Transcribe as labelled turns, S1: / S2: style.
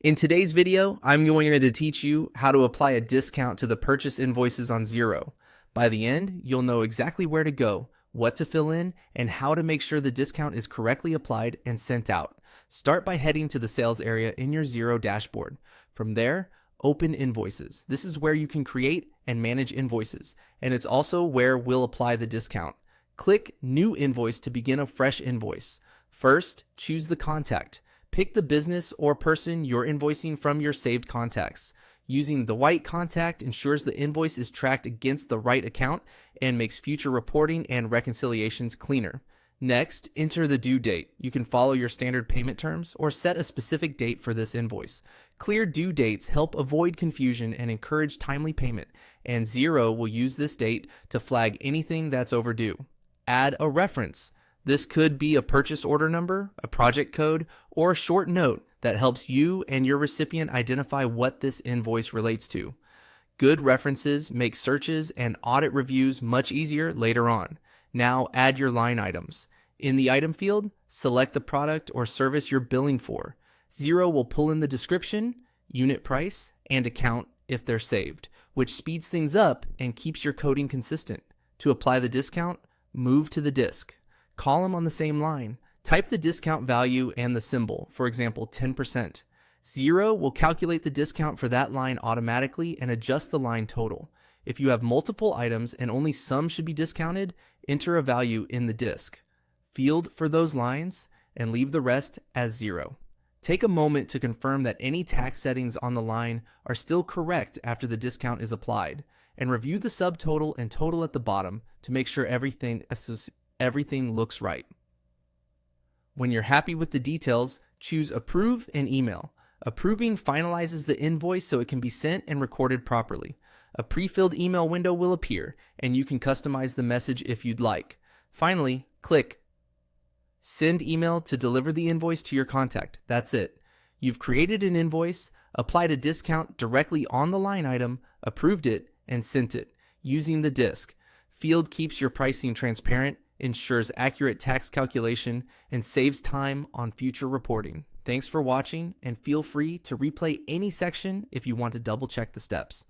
S1: In today's video, I'm going to teach you how to apply a discount to the purchase invoices on Xero. By the end, you'll know exactly where to go, what to fill in, and how to make sure the discount is correctly applied and sent out. Start by heading to the sales area in your Xero dashboard. From there, open invoices. This is where you can create and manage invoices, and it's also where we'll apply the discount. Click New Invoice to begin a fresh invoice. First, choose the contact. Pick the business or person you're invoicing from your saved contacts. Using the white contact ensures the invoice is tracked against the right account and makes future reporting and reconciliations cleaner. Next, enter the due date. You can follow your standard payment terms or set a specific date for this invoice. Clear due dates help avoid confusion and encourage timely payment, and Xero will use this date to flag anything that's overdue. Add a reference. This could be a purchase order number, a project code, or a short note that helps you and your recipient identify what this invoice relates to. Good references make searches and audit reviews much easier later on. Now add your line items. In the item field, select the product or service you're billing for. Xero will pull in the description, unit price, and account if they're saved, which speeds things up and keeps your coding consistent. To apply the discount, move to the disk. Column on the same line. Type the discount value and the symbol, for example, 10%. Xero will calculate the discount for that line automatically and adjust the line total. If you have multiple items and only some should be discounted, enter a value in the disk field for those lines and leave the rest as 0. Take a moment to confirm that any tax settings on the line are still correct after the discount is applied, and review the subtotal and total at the bottom to make sure everything looks right. When you're happy with the details, choose Approve and Email. Approving finalizes the invoice so it can be sent and recorded properly. A pre-filled email window will appear, and you can customize the message if you'd like. Finally, click Send Email to deliver the invoice to your contact. That's it. You've created an invoice, applied a discount directly on the line item, approved it, and sent it using the disk. Field keeps your pricing transparent, ensures accurate tax calculation, and saves time on future reporting. Thanks for watching, and feel free to replay any section if you want to double check the steps.